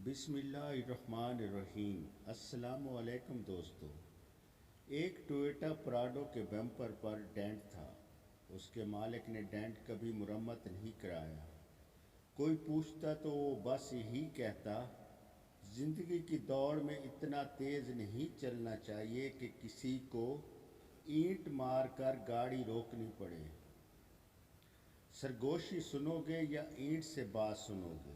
बिस्मिल्लाहिर्रहमानिर्रहीम। अस्सलाम वालेकुम दोस्तों। एक टोयोटा प्राडो के बम्पर पर डेंट था। उसके मालिक ने डेंट कभी मुरम्मत नहीं कराया। कोई पूछता तो वो बस यही कहता, ज़िंदगी की दौड़ में इतना तेज़ नहीं चलना चाहिए कि किसी को ईंट मार कर गाड़ी रोकनी पड़े। सरगोशी सुनोगे या ईंट से बात सुनोगे?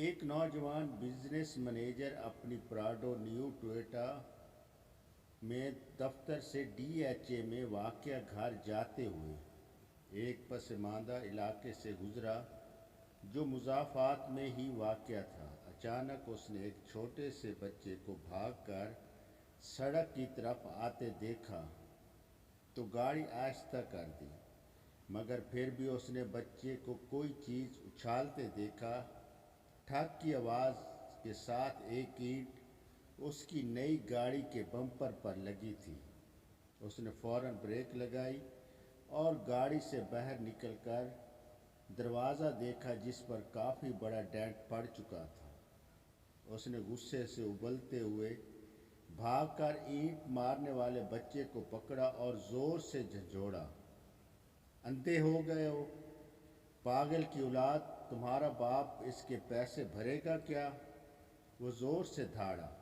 एक नौजवान बिजनेस मैनेजर अपनी प्राडो न्यू टोयोटा में दफ्तर से डीएचए में वाक़या घर जाते हुए एक पसमानदा इलाके से गुज़रा जो मुज़ाफ़ात में ही वाक़या था। अचानक उसने एक छोटे से बच्चे को भागकर सड़क की तरफ आते देखा तो गाड़ी आहिस्ता कर दी, मगर फिर भी उसने बच्चे को कोई चीज़ उछालते देखा। ठक की आवाज़ के साथ एक ईंट उसकी नई गाड़ी के बम्पर पर लगी थी। उसने फ़ौरन ब्रेक लगाई और गाड़ी से बाहर निकलकर दरवाज़ा देखा जिस पर काफ़ी बड़ा डेंट पड़ चुका था। उसने गुस्से से उबलते हुए भागकर ईंट मारने वाले बच्चे को पकड़ा और ज़ोर से झंझोड़ा। अंधे हो गए हो, पागल की औलाद, तुम्हारा बाप इसके पैसे भरेगा क्या? वो ज़ोर से धाड़ा।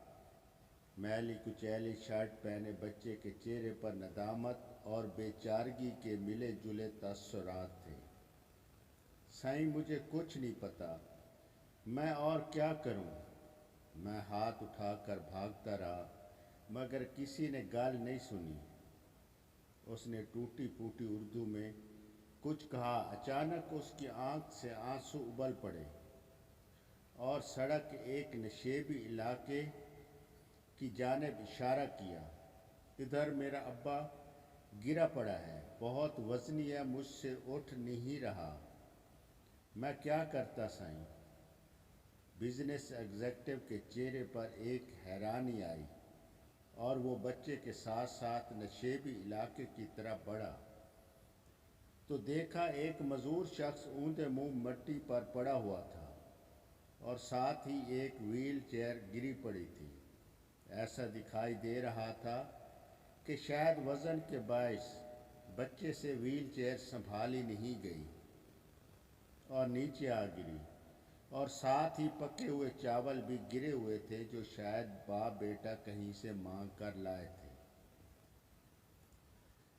मैली कुचैली शर्ट पहने बच्चे के चेहरे पर नदामत और बेचारगी के मिले जुले तअस्सुरात थे। साईं, मुझे कुछ नहीं पता, मैं और क्या करूं? मैं हाथ उठाकर भागता रहा, मगर किसी ने गाल नहीं सुनी। उसने टूटी फूटी उर्दू में कुछ कहा। अचानक उसकी आंख से आंसू उबल पड़े और सड़क के एक नशेबी इलाके की जानिब इशारा किया। इधर मेरा अब्बा गिरा पड़ा है, बहुत वज़नी है, मुझसे उठ नहीं रहा। मैं क्या करता साईं? बिजनेस एग्जीक्यूटिव के चेहरे पर एक हैरानी आई और वो बच्चे के साथ साथ नशेबी इलाके की तरफ बढ़ा तो देखा एक मजूर शख्स ऊंधे मुंह मिट्टी पर पड़ा हुआ था और साथ ही एक व्हील चेयर गिरी पड़ी थी। ऐसा दिखाई दे रहा था कि शायद वज़न के बायस बच्चे से व्हील चेयर संभाली नहीं गई और नीचे आ गिरी, और साथ ही पके हुए चावल भी गिरे हुए थे जो शायद बाप बेटा कहीं से मांग कर लाए थे।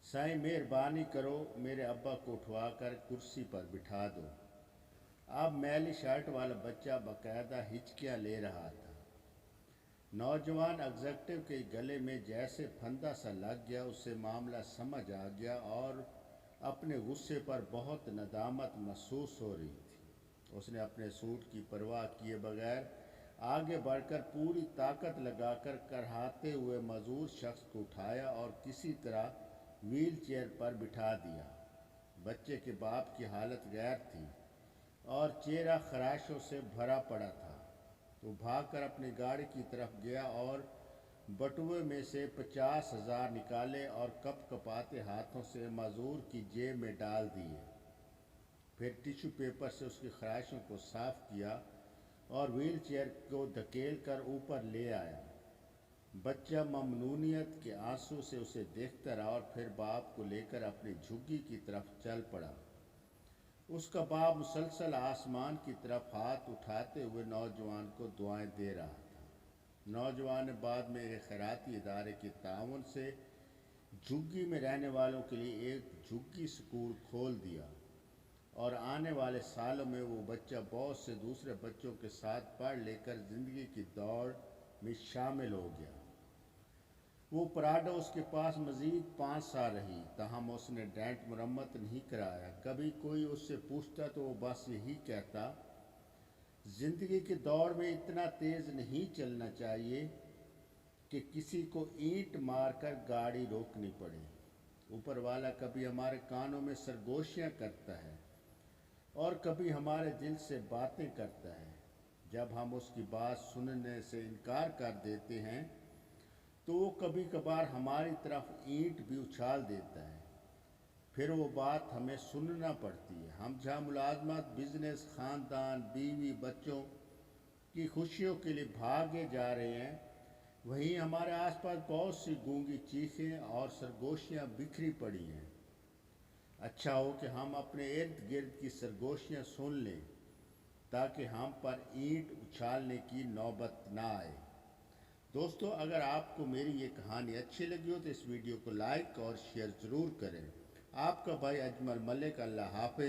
साईं, मेहरबानी करो, मेरे अब्बा को उठवाकर कुर्सी पर बिठा दो। अब मैली शर्ट वाला बच्चा बाकायदा हिचकियाँ ले रहा था। नौजवान एग्जीक्यूटिव के गले में जैसे फंदा सा लग गया। उसे मामला समझ आ गया और अपने गुस्से पर बहुत नदामत महसूस हो रही थी। उसने अपने सूट की परवाह किए बगैर आगे बढ़कर पूरी ताकत लगाकर करहाते हुए मजूर शख्स को उठाया और किसी तरह व्हील चेयर पर बिठा दिया। बच्चे के बाप की हालत गैर थी और चेहरा खराशों से भरा पड़ा था। वो भागकर अपनी गाड़ी की तरफ गया और बटुए में से 50,000 निकाले और कपकपाते हाथों से मजूर की जेब में डाल दिए। फिर टिश्यू पेपर से उसकी खराशों को साफ किया और व्हील चेयर को धकेल कर ऊपर ले आया। बच्चा ममनूनियत के आंसू से उसे देखता रहा और फिर बाप को लेकर अपनी झुग्गी की तरफ चल पड़ा। उसका बाप मुसलसल आसमान की तरफ हाथ उठाते हुए नौजवान को दुआएं दे रहा था। नौजवान ने बाद में एक खैराती इदारे के ताउन से झुग्गी में रहने वालों के लिए एक झुग्गी स्कूल खोल दिया और आने वाले सालों में वो बच्चा बहुत से दूसरे बच्चों के साथ पढ़ लेकर ज़िंदगी की दौड़ में शामिल हो गया। वो प्राडो उसके पास मज़ीद 5 साल रही, ताहम उसने डेंट मुरम्मत नहीं कराया। कभी कोई उससे पूछता तो वो बस यही कहता, ज़िंदगी की दौड़ में इतना तेज़ नहीं चलना चाहिए कि किसी को ईंट मारकर गाड़ी रोकनी पड़े। ऊपर वाला कभी हमारे कानों में सरगोशियाँ करता है और कभी हमारे दिल से बातें करता है। जब हम उसकी बात सुनने से इनकार कर देते हैं तो वो कभी कभार हमारी तरफ ईंट भी उछाल देता है। फिर वो बात हमें सुनना पड़ती है। हम जहाँ मुलाजमत, बिजनेस, ख़ानदान, बीवी, बच्चों की खुशियों के लिए भागे जा रहे हैं, वहीं हमारे आसपास बहुत सी गूंगी चीखें और सरगोशियां बिखरी पड़ी हैं। अच्छा हो कि हम अपने इर्द गिर्द की सरगोशियां सुन लें, ताकि हम पर ईंट उछालने की नौबत ना आए। दोस्तों, अगर आपको मेरी ये कहानी अच्छी लगी हो तो इस वीडियो को लाइक और शेयर ज़रूर करें। आपका भाई अजमल मलिक। अल्लाह हाफिज़।